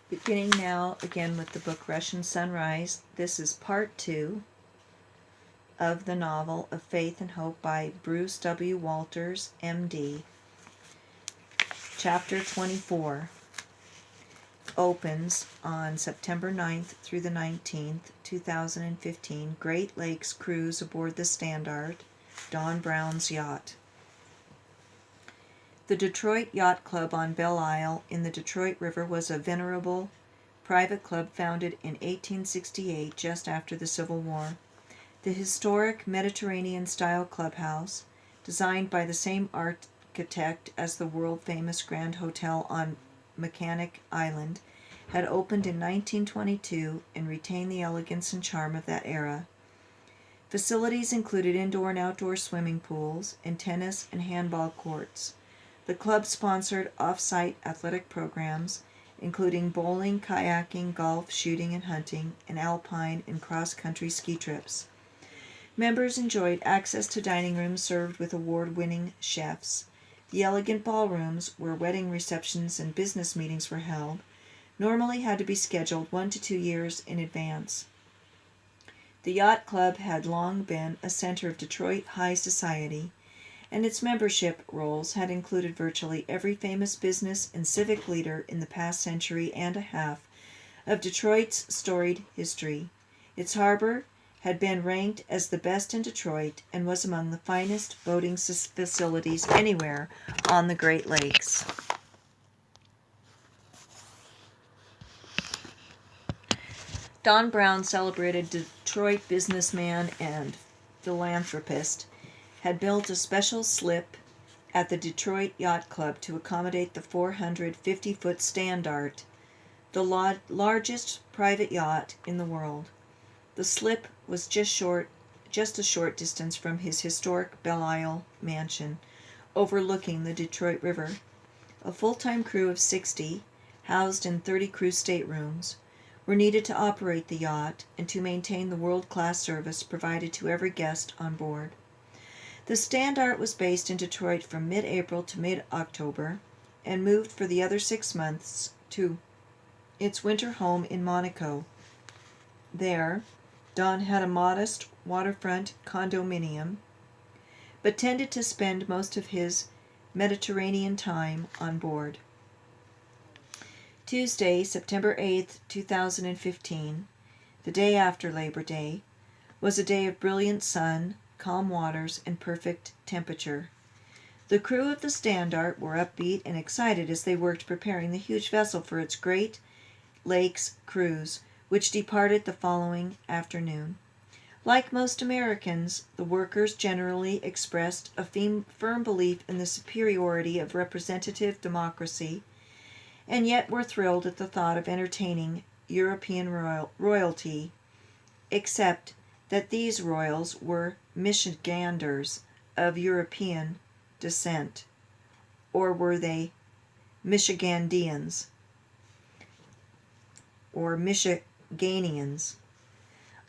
Beginning now again with the book Russian Sunrise. This is part 2 of the novel Of Faith and Hope by Bruce W. Walters, M.D. Chapter 24 opens on September 9th through the 19th, 2015. Great Lakes cruise aboard the Standard, Don Brown's yacht. The Detroit Yacht Club on Belle Isle in the Detroit River was a venerable private club founded in 1868, just after the Civil War. The historic Mediterranean-style clubhouse, designed by the same architect as the world-famous Grand Hotel on Mechanic Island, had opened in 1922 and retained the elegance and charm of that era. Facilities included indoor and outdoor swimming pools and tennis and handball courts. The club sponsored off-site athletic programs, including bowling, kayaking, golf, shooting and hunting, and alpine and cross-country ski trips. Members enjoyed access to dining rooms served with award-winning chefs. The elegant ballrooms, where wedding receptions and business meetings were held, normally had to be scheduled 1 to 2 years in advance. The yacht club had long been a center of Detroit high society, and its membership rolls had included virtually every famous business and civic leader in the past century and a half of Detroit's storied history. Its harbor had been ranked as the best in Detroit and was among the finest boating facilities anywhere on the Great Lakes. Don Brown, celebrated Detroit businessman and philanthropist, had built a special slip at the Detroit Yacht Club to accommodate the 450-foot Standard, the largest private yacht in the world. The slip was just a short distance from his historic Belle Isle mansion, overlooking the Detroit River. A full-time crew of 60, housed in 30 crew staterooms, were needed to operate the yacht and to maintain the world-class service provided to every guest on board. The Standard was based in Detroit from mid-April to mid-October and moved for the other 6 months to its winter home in Monaco. There, Don had a modest waterfront condominium, but tended to spend most of his Mediterranean time on board. Tuesday, September 8th, 2015, the day after Labor Day, was a day of brilliant sun, calm waters, and perfect temperature. The crew of the Standard were upbeat and excited as they worked preparing the huge vessel for its Great Lakes cruise, which departed the following afternoon. Like most Americans, the workers generally expressed a firm belief in the superiority of representative democracy, and yet were thrilled at the thought of entertaining European royalty, except that these royals were Michiganders of European descent. Or were they Michigandians? Or Michiganians?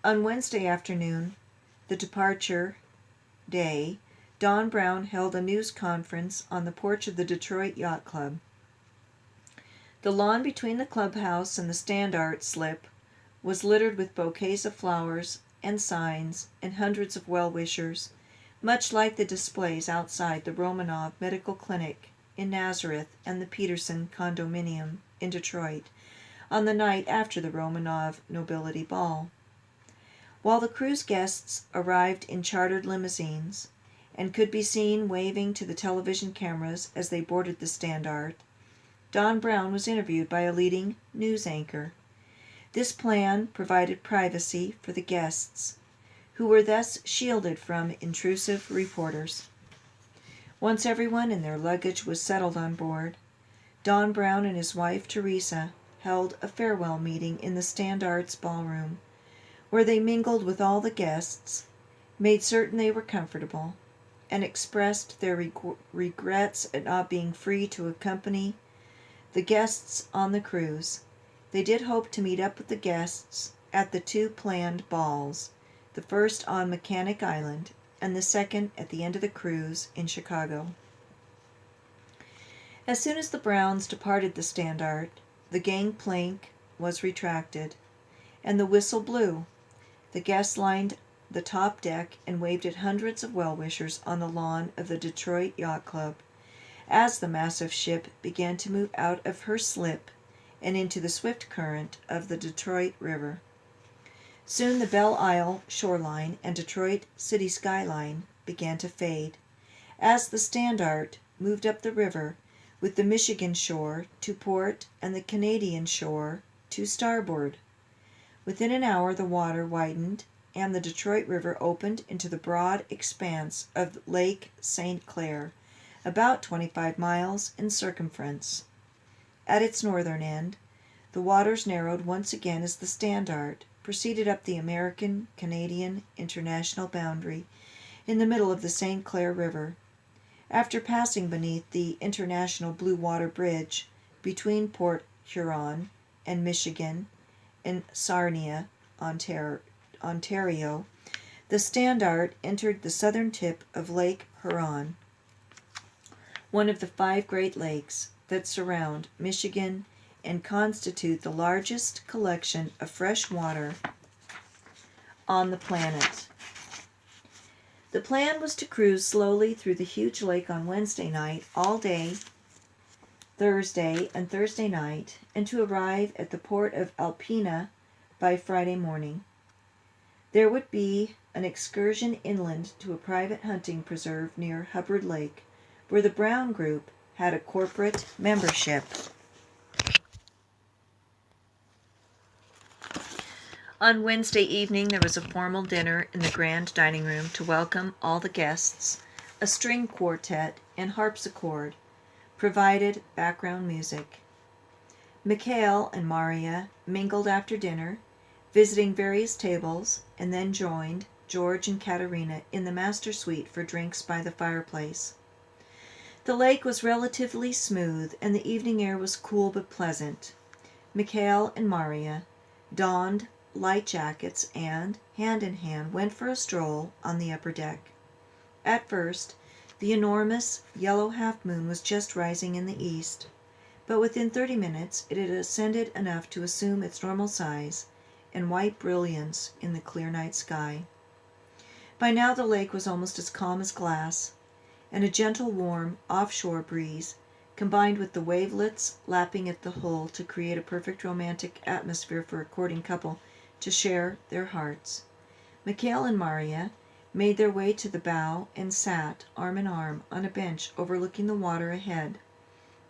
On Wednesday afternoon, the departure day, Don Brown held a news conference on the porch of the Detroit Yacht Club. The lawn between the clubhouse and the Standard slip was littered with bouquets of flowers and signs and hundreds of well-wishers, much like the displays outside the Romanov Medical Clinic in Nazareth and the Peterson Condominium in Detroit on the night after the Romanov Nobility Ball. While the cruise guests arrived in chartered limousines and could be seen waving to the television cameras as they boarded the Standard, Don Brown was interviewed by a leading news anchor. This plan provided privacy for the guests, who were thus shielded from intrusive reporters. Once everyone and their luggage was settled on board, Don Brown and his wife Teresa held a farewell meeting in the Standard's ballroom, where they mingled with all the guests, made certain they were comfortable, and expressed their regrets at not being free to accompany the guests on the cruise. They did hope to meet up with the guests at the 2 planned balls, the first on Mechanic Island and the second at the end of the cruise in Chicago. As soon as the Browns departed the Standard, The gangplank was retracted, and the whistle blew. The guests lined the top deck and waved at hundreds of well-wishers on the lawn of the Detroit Yacht Club as the massive ship began to move out of her slip and into the swift current of the Detroit River. Soon the Belle Isle shoreline and Detroit city skyline began to fade as the Standard moved up the river with the Michigan shore to port and the Canadian shore to starboard. Within an hour the water widened and the Detroit River opened into the broad expanse of Lake St. Clair, about 25 miles in circumference. At its northern end, the waters narrowed once again as the Standard proceeded up the American-Canadian international boundary in the middle of the St. Clair River. After passing beneath the International Blue Water Bridge between Port Huron and Michigan and Sarnia, Ontario, the Standard entered the southern tip of Lake Huron, one of the 5 Great Lakes that surround Michigan and constitute the largest collection of fresh water on the planet. The plan was to cruise slowly through the huge lake on Wednesday night, all day Thursday and Thursday night, and to arrive at the port of Alpena by Friday morning. There would be an excursion inland to a private hunting preserve near Hubbard Lake, where the Brown Group had a corporate membership. On Wednesday evening there was a formal dinner in the grand dining room to welcome all the guests. A string quartet and harpsichord provided background music. Mikhail and Maria mingled after dinner, visiting various tables, and then joined George and Katerina in the master suite for drinks by the fireplace. The lake was relatively smooth, and the evening air was cool but pleasant. Mikhail and Maria donned light jackets and, hand in hand, went for a stroll on the upper deck. At first, the enormous yellow half-moon was just rising in the east, but within 30 minutes it had ascended enough to assume its normal size and white brilliance in the clear night sky. By now the lake was almost as calm as glass, and a gentle, warm, offshore breeze combined with the wavelets lapping at the hull to create a perfect romantic atmosphere for a courting couple to share their hearts. Mikhail and Maria made their way to the bow and sat, arm in arm, on a bench overlooking the water ahead,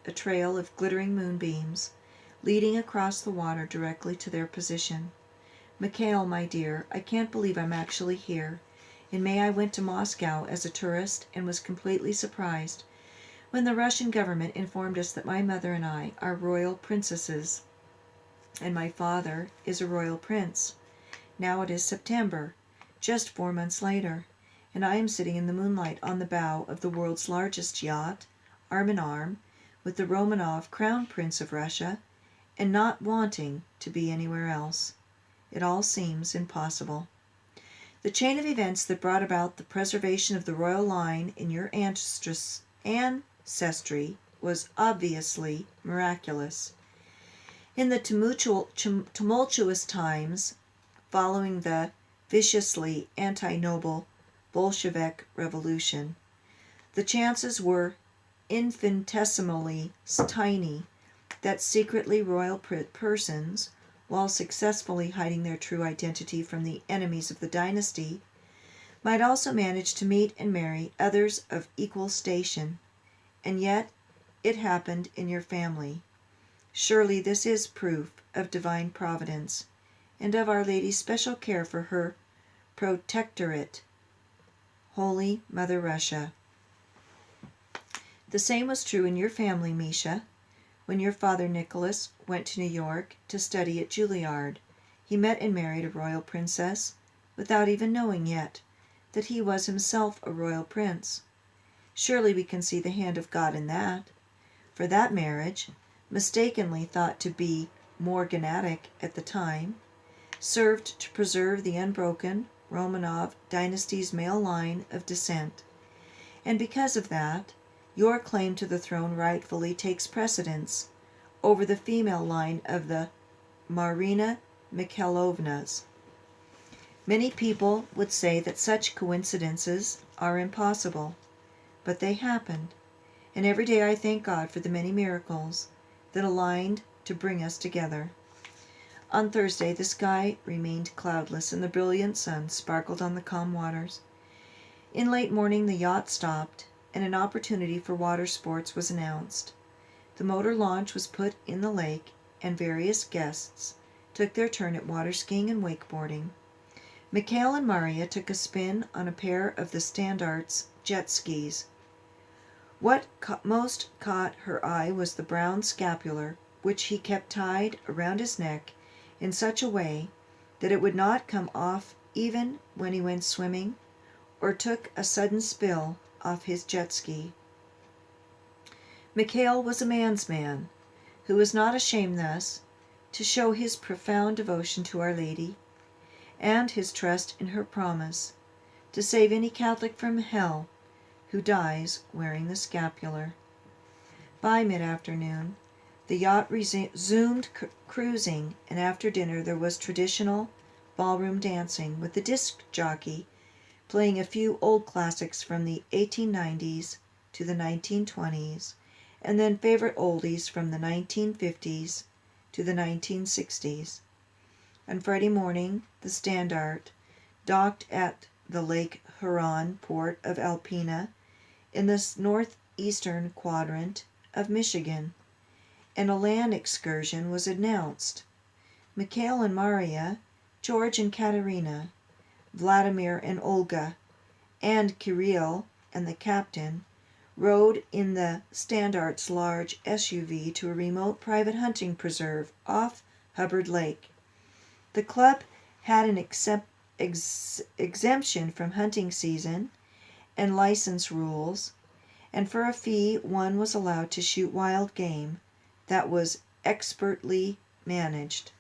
a trail of glittering moonbeams leading across the water directly to their position. Mikhail, my dear, I can't believe I'm actually here. In May I went to Moscow as a tourist and was completely surprised when the Russian government informed us that my mother and I are royal princesses, and my father is a royal prince. Now it is September, just 4 months later, and I am sitting in the moonlight on the bow of the world's largest yacht, arm in arm, with the Romanov Crown Prince of Russia, and not wanting to be anywhere else. It all seems impossible. The chain of events that brought about the preservation of the royal line in your ancestry was obviously miraculous. In the tumultuous times following the viciously anti-noble Bolshevik Revolution, the chances were infinitesimally tiny that secretly royal persons, while successfully hiding their true identity from the enemies of the dynasty, might also manage to meet and marry others of equal station. And yet it happened in your family. Surely this is proof of divine providence, and of Our Lady's special care for her protectorate, Holy Mother Russia. The same was true in your family, Misha. When your father Nicholas went to New York to study at Juilliard, he met and married a royal princess, without even knowing yet that he was himself a royal prince. Surely we can see the hand of God in that, for that marriage, mistakenly thought to be morganatic at the time, served to preserve the unbroken Romanov dynasty's male line of descent, and because of that, your claim to the throne rightfully takes precedence over the female line of the Marina Mikhailovnas. Many people would say that such coincidences are impossible, but they happened, and every day I thank God for the many miracles that aligned to bring us together. On Thursday the sky remained cloudless, and the brilliant sun sparkled on the calm waters. In late morning the yacht stopped, and an opportunity for water sports was announced. The motor launch was put in the lake, and various guests took their turn at water skiing and wakeboarding. Mikhail and Maria took a spin on a pair of the Standart's jet skis. What most caught her eye was the brown scapular, which he kept tied around his neck in such a way that it would not come off even when he went swimming or took a sudden spill off his jet ski. Mikhail was a man's man, who was not ashamed thus to show his profound devotion to Our Lady, and his trust in her promise to save any Catholic from hell who dies wearing the scapular. By mid-afternoon, the yacht resumed cruising, and after dinner there was traditional ballroom dancing, with the disc jockey playing a few old classics from the 1890s to the 1920s, and then favorite oldies from the 1950s to the 1960s. On Friday morning, the Standard docked at the Lake Huron port of Alpena in the northeastern quadrant of Michigan, and a land excursion was announced. Mikhail and Maria, George and Katerina, Vladimir and Olga, and Kirill and the captain rode in the Standard's large SUV to a remote private hunting preserve off Hubbard Lake. The club had an exemption from hunting season and license rules, and for a fee one was allowed to shoot wild game that was expertly managed.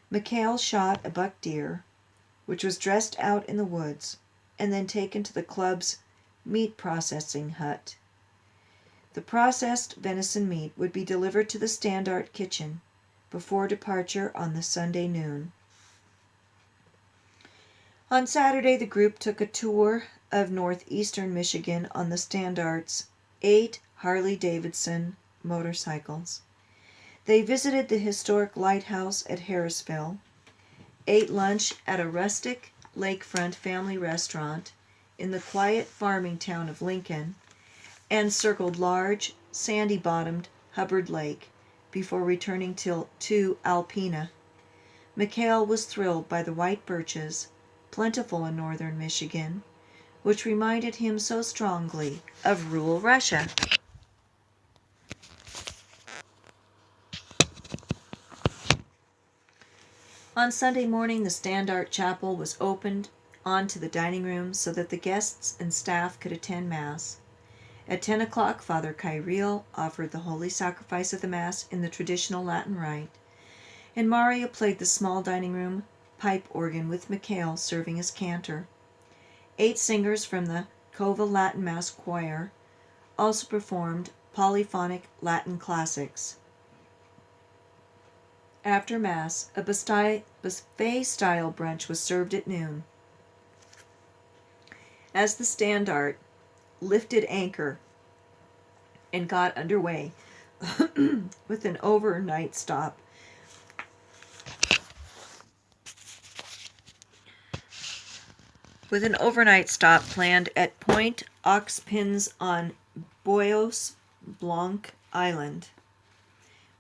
Mikhail shot a buck deer, which was dressed out in the woods, and then taken to the club's meat processing hut. The processed venison meat would be delivered to the Standard kitchen before departure on the Sunday noon. On Saturday the group took a tour of northeastern Michigan on the Standard's 8 Harley-Davidson motorcycles. They visited the historic lighthouse at Harrisville, ate lunch at a rustic lakefront family restaurant in the quiet farming town of Lincoln, and circled large, sandy-bottomed Hubbard Lake before returning to Alpena. Mikhail was thrilled by the white birches, plentiful in northern Michigan, which reminded him so strongly of rural Russia. On Sunday morning, the Standard Chapel was opened onto the dining room so that the guests and staff could attend Mass. At 10 o'clock, Father Kirill offered the Holy Sacrifice of the Mass in the traditional Latin rite, and Maria played the small dining room pipe organ with Mikhail serving as cantor. 8 singers from the Cova Latin Mass Choir also performed polyphonic Latin classics. After Mass, a buffet-style brunch was served at noon. As the Standard lifted anchor and got underway with an overnight stop planned at Point aux Pins on Bois Blanc Island.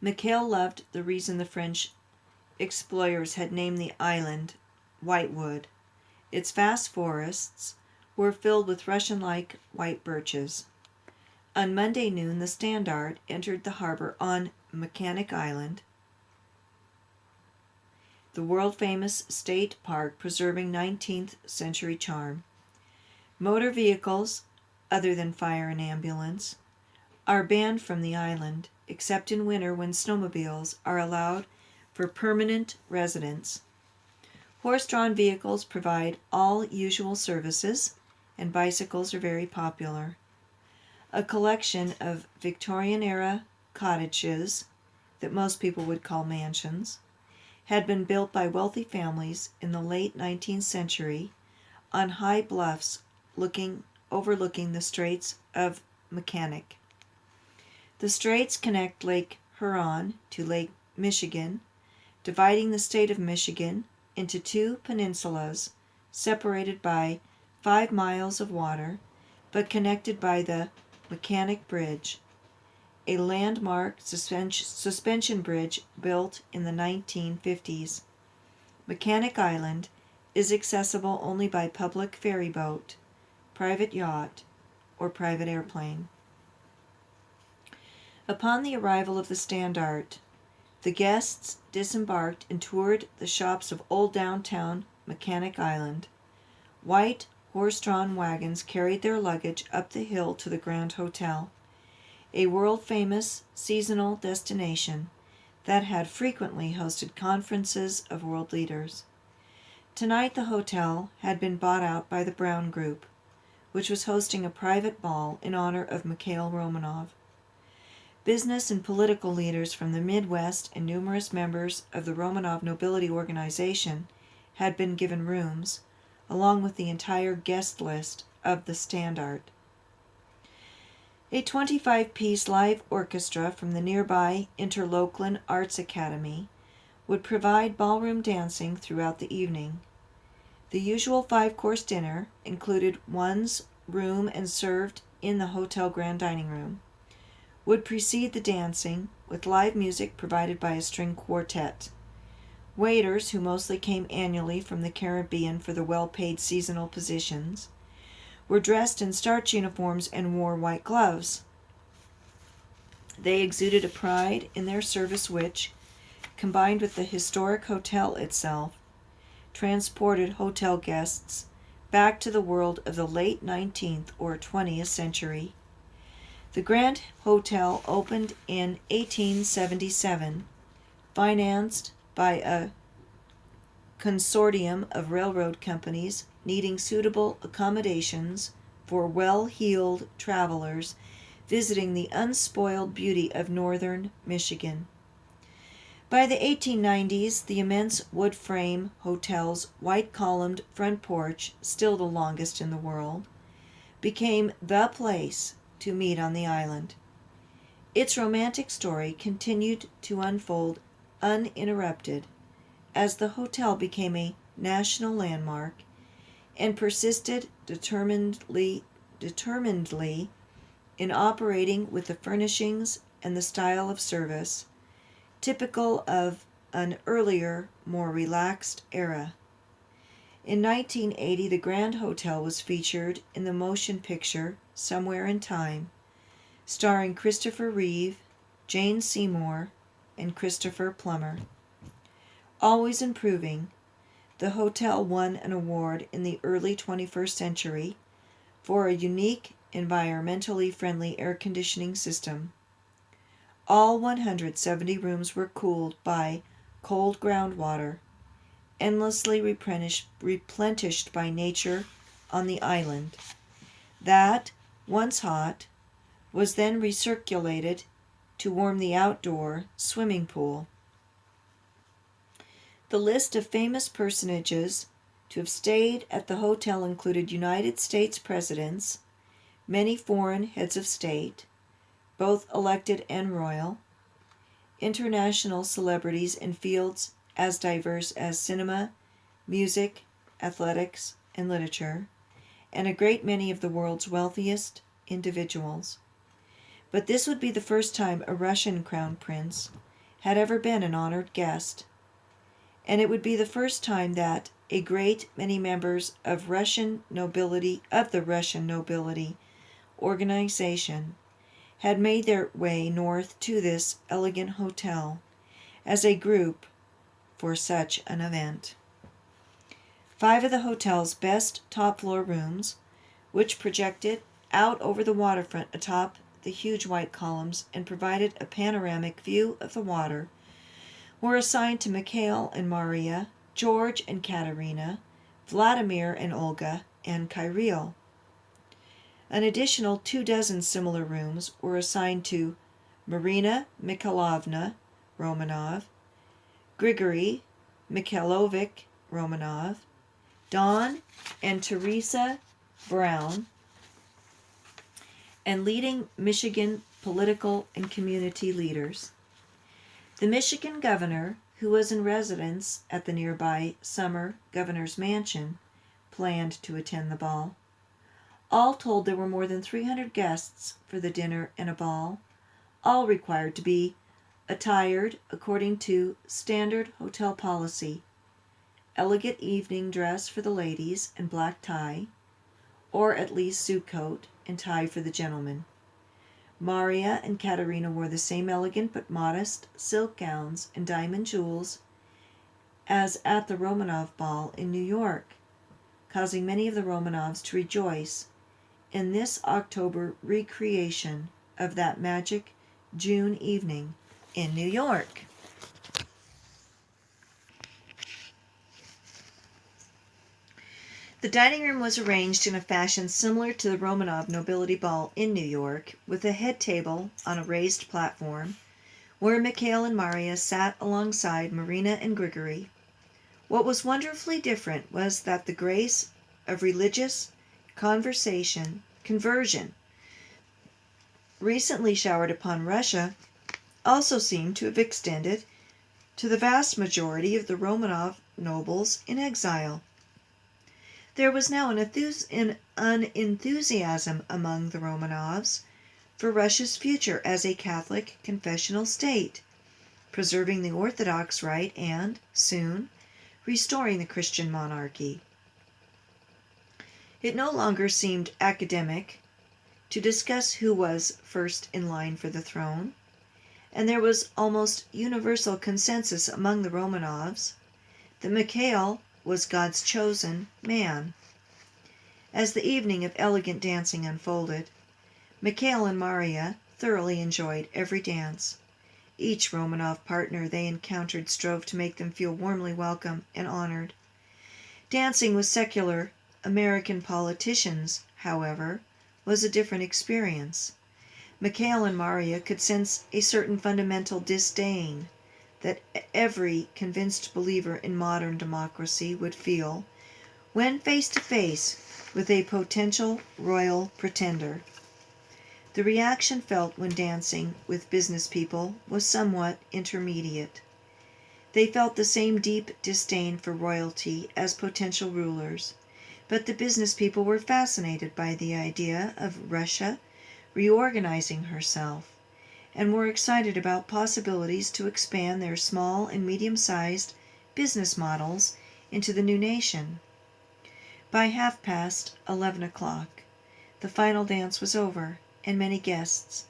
Mikhail loved the reason the French explorers had named the island Whitewood. Its vast forests were filled with Russian-like white birches. On Monday noon, the Standard entered the harbor on Mechanic Island, the world-famous state park preserving 19th century charm. Motor vehicles, other than fire and ambulance, are banned from the island, except in winter when snowmobiles are allowed for permanent residents. Horse-drawn vehicles provide all usual services, and bicycles are very popular. A collection of Victorian-era cottages that most people would call mansions, had been built by wealthy families in the late 19th century on high bluffs overlooking the Straits of Mackinac. The straits connect Lake Huron to Lake Michigan, dividing the state of Michigan into two peninsulas separated by 5 miles of water, but connected by the Mackinac Bridge, a landmark suspension bridge built in the 1950s. Mackinac Island is accessible only by public ferry boat, private yacht, or private airplane. Upon the arrival of the Standard, the guests disembarked and toured the shops of old downtown Mackinac Island. White, horse-drawn wagons carried their luggage up the hill to the Grand Hotel, a world-famous seasonal destination that had frequently hosted conferences of world leaders. Tonight the hotel had been bought out by the Brown Group, which was hosting a private ball in honor of Mikhail Romanov. Business and political leaders from the Midwest and numerous members of the Romanov Nobility Organization had been given rooms, along with the entire guest list of the Standard. A 25-piece live orchestra from the nearby Interlochen Arts Academy would provide ballroom dancing throughout the evening. The usual 5-course dinner included one's room and served in the hotel grand dining room, would precede the dancing with live music provided by a string quartet. Waiters, who mostly came annually from the Caribbean for the well-paid seasonal positions, were dressed in starch uniforms and wore white gloves. They exuded a pride in their service which, combined with the historic hotel itself, transported hotel guests back to the world of the late 19th or 20th century. The Grand Hotel opened in 1877, financed by a consortium of railroad companies needing suitable accommodations for well-heeled travelers visiting the unspoiled beauty of northern Michigan. By the 1890s, the immense wood-frame hotel's white-columned front porch, still the longest in the world, became the place to meet on the island. Its romantic story continued to unfold uninterrupted as the hotel became a national landmark and persisted determinedly in operating with the furnishings and the style of service typical of an earlier, more relaxed era. In 1980, the Grand Hotel was featured in the motion picture Somewhere in Time, starring Christopher Reeve, Jane Seymour, and Christopher Plummer. Always improving, the hotel won an award in the early 21st century for a unique, environmentally friendly air conditioning system. All 170 rooms were cooled by cold groundwater, endlessly replenished by nature on the island, that, once hot, was then recirculated to warm the outdoor swimming pool. The list of famous personages to have stayed at the hotel included United States presidents, many foreign heads of state, both elected and royal, international celebrities in fields as diverse as cinema, music, athletics, and literature, and a great many of the world's wealthiest individuals. But this would be the first time a Russian crown prince had ever been an honored guest, and it would be the first time that a great many members of the Russian nobility organization had made their way north to this elegant hotel as a group for such an event. 5 of the hotel's best top-floor rooms, which projected out over the waterfront atop the huge white columns and provided a panoramic view of the water, were assigned to Mikhail and Maria, George and Katerina, Vladimir and Olga, and Kirill. An additional 24 similar rooms were assigned to Marina Mikhailovna, Romanov, Grigory Mikhailovich Romanov, Don and Teresa Brown, and leading Michigan political and community leaders. The Michigan governor, who was in residence at the nearby Summer Governor's Mansion, planned to attend the ball. All told, there were more than 300 guests for the dinner and a ball, all required to be attired according to standard hotel policy: elegant evening dress for the ladies and black tie, or at least suit coat and tie for the gentlemen. Maria and Katerina wore the same elegant but modest silk gowns and diamond jewels as at the Romanov ball in New York, causing many of the Romanovs to rejoice in this October recreation of that magic June evening in New York. The dining room was arranged in a fashion similar to the Romanov nobility ball in New York, with a head table on a raised platform, where Mikhail and Maria sat alongside Marina and Grigory. What was wonderfully different was that the grace of religious conversion recently showered upon Russia also seemed to have extended to the vast majority of the Romanov nobles in exile. There was now an enthusiasm among the Romanovs for Russia's future as a Catholic confessional state, preserving the Orthodox rite and, soon, restoring the Christian monarchy. It no longer seemed academic to discuss who was first in line for the throne, and there was almost universal consensus among the Romanovs that Mikhail was God's chosen man. As the evening of elegant dancing unfolded, Mikhail and Maria thoroughly enjoyed every dance. Each Romanov partner they encountered strove to make them feel warmly welcome and honored. Dancing with secular American politicians, however, was a different experience. Mikhail and Maria could sense a certain fundamental disdain that every convinced believer in modern democracy would feel when face to face with a potential royal pretender. The reaction felt when dancing with business people was somewhat intermediate. They felt the same deep disdain for royalty as potential rulers, but the business people were fascinated by the idea of Russia reorganizing herself, and were excited about possibilities to expand their small and medium-sized business models into the new nation. By 11:30, the final dance was over, and many guests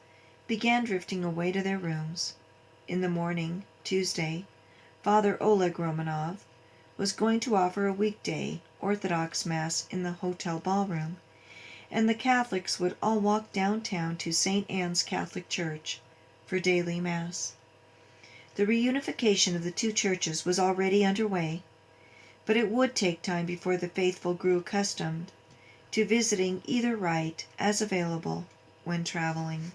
began drifting away to their rooms. In the morning, Tuesday, Father Oleg Romanov was going to offer a weekday Orthodox Mass in the hotel ballroom, and the Catholics would all walk downtown to St. Anne's Catholic Church for daily Mass. The reunification of the two churches was already underway, but it would take time before the faithful grew accustomed to visiting either rite as available when traveling.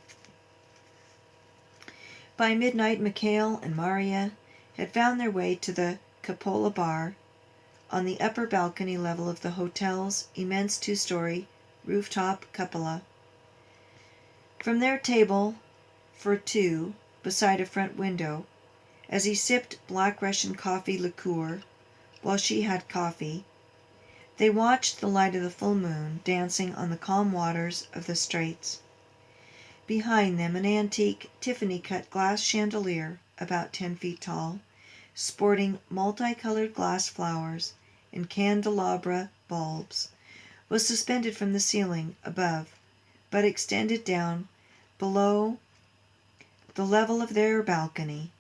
By midnight, Mikhail and Maria had found their way to the Cupola bar on the upper balcony level of the hotel's immense two-story rooftop cupola. From their table for two beside a front window, as he sipped black Russian coffee liqueur while she had coffee, they watched the light of the full moon dancing on the calm waters of the Straits. Behind them, an antique Tiffany-cut glass chandelier, about 10 feet tall, sporting multicolored glass flowers and candelabra bulbs, was suspended from the ceiling above, but extended down below the level of their balcony.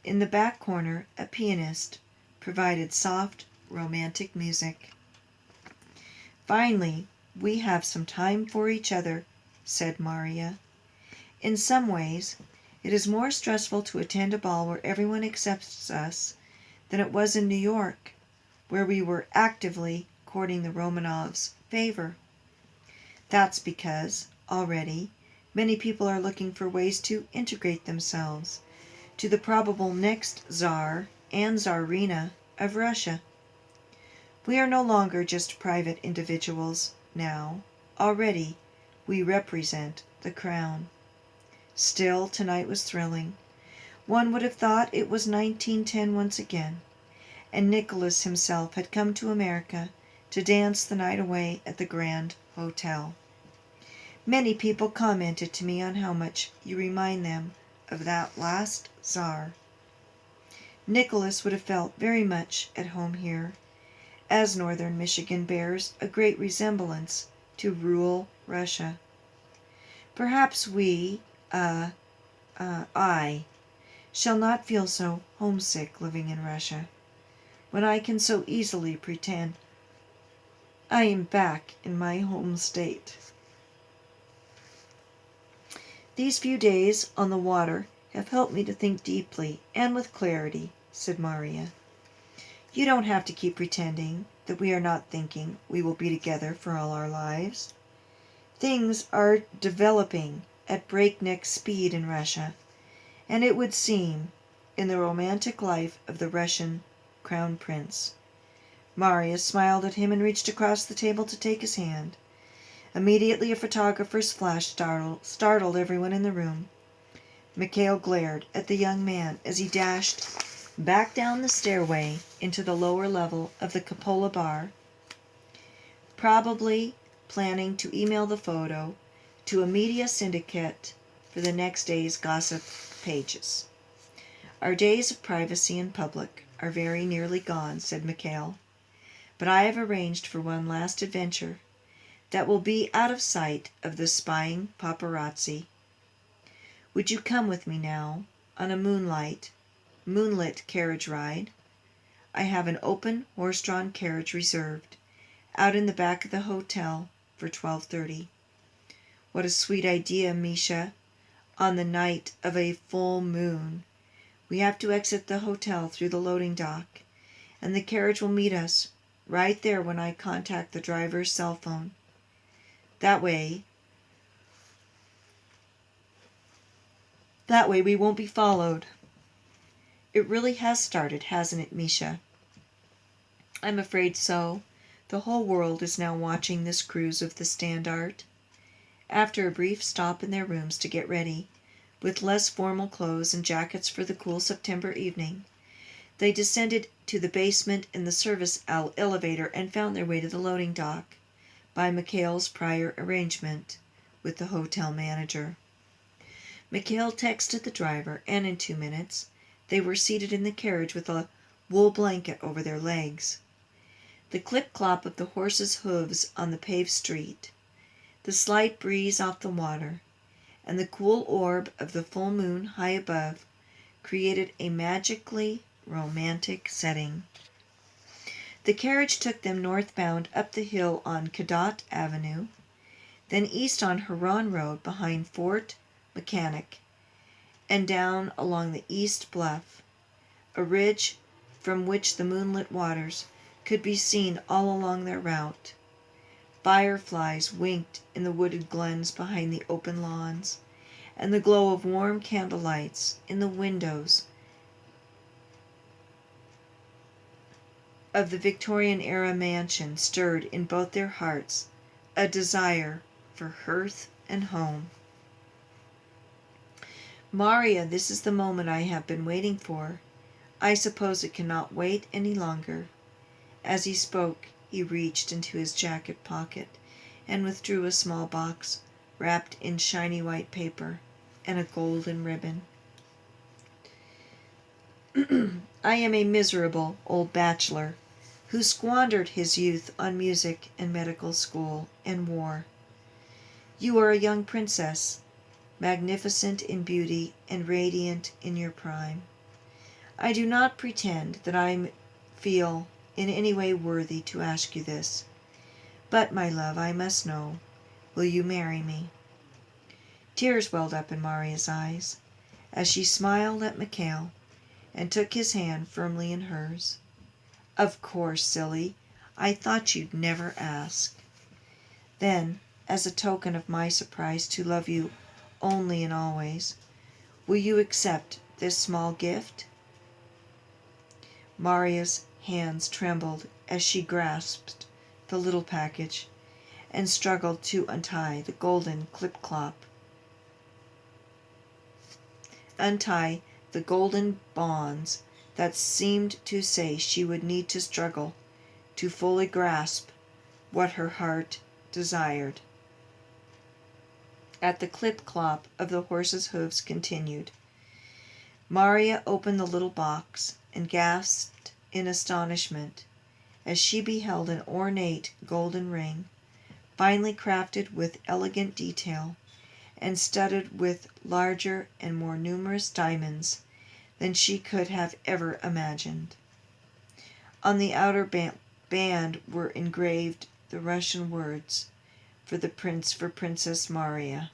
In the back corner, a pianist provided soft, romantic music. "Finally, we have some time for each other," said Maria. "In some ways, it is more stressful to attend a ball where everyone accepts us than it was in New York, where we were actively courting the Romanovs' favor. That's because, already, many people are looking for ways to integrate themselves, to the probable next Tsar and Tsarina of Russia. We are no longer just private individuals now. Already we represent the crown. Still, tonight was thrilling. One would have thought it was 1910 once again, and Nicholas himself had come to America to dance the night away at the Grand Hotel. Many people commented to me on how much you remind them of that last Tsar. Nicholas would have felt very much at home here, as northern Michigan bears a great resemblance to rural Russia. Perhaps I, shall not feel so homesick living in Russia, when I can so easily pretend I am back in my home state. These few days on the water have helped me to think deeply and with clarity, said Maria. You don't have to keep pretending that we are not thinking we will be together for all our lives. Things are developing at breakneck speed in Russia, and it would seem, in the romantic life of the Russian crown prince. Maria smiled at him and reached across the table to take his hand. Immediately a photographer's flash startled everyone in the room. Mikhail glared at the young man as he dashed back down the stairway into the lower level of the Cupola bar, probably planning to email the photo to a media syndicate for the next day's gossip pages. Our days of privacy in public are very nearly gone, said Mikhail, but I have arranged for one last adventure that will be out of sight of the spying paparazzi. Would you come with me now on a moonlit carriage ride? I have an open horse-drawn carriage reserved out in the back of the hotel for 12:30. What a sweet idea, Misha, on the night of a full moon. We have to exit the hotel through the loading dock, and the carriage will meet us right there when I contact the driver's cell phone. That way we won't be followed. It really has started, hasn't it, Misha? I'm afraid so. The whole world is now watching this cruise of the Standard. After a brief stop in their rooms to get ready, with less formal clothes and jackets for the cool September evening, they descended to the basement in the service elevator and found their way to the loading dock, by Mikhail's prior arrangement with the hotel manager. Mikhail texted the driver, and in 2 minutes they were seated in the carriage with a wool blanket over their legs. The clip-clop of the horses' hooves on the paved street, the slight breeze off the water, and the cool orb of the full moon high above created a magically romantic setting. The carriage took them northbound up the hill on Cadott Avenue, then east on Huron Road behind Fort Mechanic, and down along the East Bluff, a ridge from which the moonlit waters could be seen all along their route. Fireflies winked in the wooded glens behind the open lawns, and the glow of warm candlelights in the windows of the Victorian-era mansion stirred in both their hearts a desire for hearth and home. Maria, this is the moment I have been waiting for. I suppose it cannot wait any longer. As he spoke, he reached into his jacket pocket and withdrew a small box wrapped in shiny white paper and a golden ribbon. I am a miserable old bachelor who squandered his youth on music and medical school and war. You are a young princess, magnificent in beauty and radiant in your prime. I do not pretend that I feel in any way worthy to ask you this, but, my love, I must know, will you marry me? Tears welled up in Maria's eyes as she smiled at Mikhail and took his hand firmly in hers. Of course, silly. I thought you'd never ask. Then, as a token of my surprise to love you only and always, will you accept this small gift?" Maria's hands trembled as she grasped the little package and struggled to untie the golden clip-clop. Untie the golden bonds that seemed to say she would need to struggle to fully grasp what her heart desired. At the clip-clop of the horse's hoofs continued, Maria opened the little box and gasped in astonishment as she beheld an ornate golden ring, finely crafted with elegant detail, and studded with larger and more numerous diamonds than she could have ever imagined. On the outer band were engraved the Russian words, for Princess Maria.